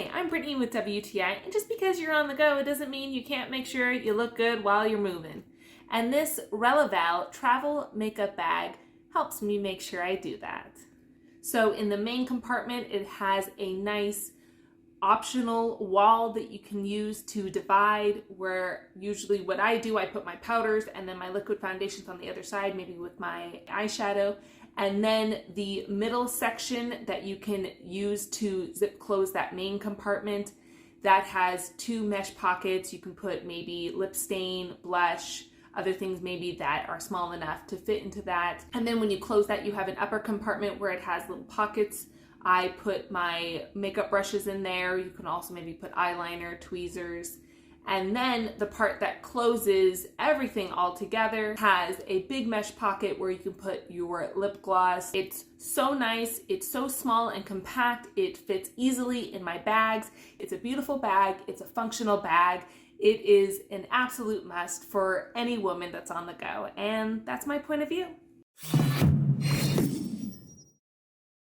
Hi, I'm Brittany with WTI, and just because you're on the go, it doesn't mean you can't make sure you look good while you're moving. And this Releval travel makeup bag helps me make sure I do that. So in the main compartment, it has a nice optional wall that you can use to divide, where usually what I do, I put my powders and then my liquid foundations on the other side, maybe with my eyeshadow. And then the middle section that you can use to zip close that main compartment, that has two mesh pockets. You can put maybe lip stain, blush, other things maybe that are small enough to fit into that. And then when you close that, you have an upper compartment where it has little pockets. I put my makeup brushes in there. You can also maybe put eyeliner, tweezers. And then the part that closes everything all together has a big mesh pocket where you can put your lip gloss. It's so nice. It's so small and compact. It fits easily in my bags. It's a beautiful bag. It's a functional bag. It is an absolute must for any woman that's on the go. And that's my point of view.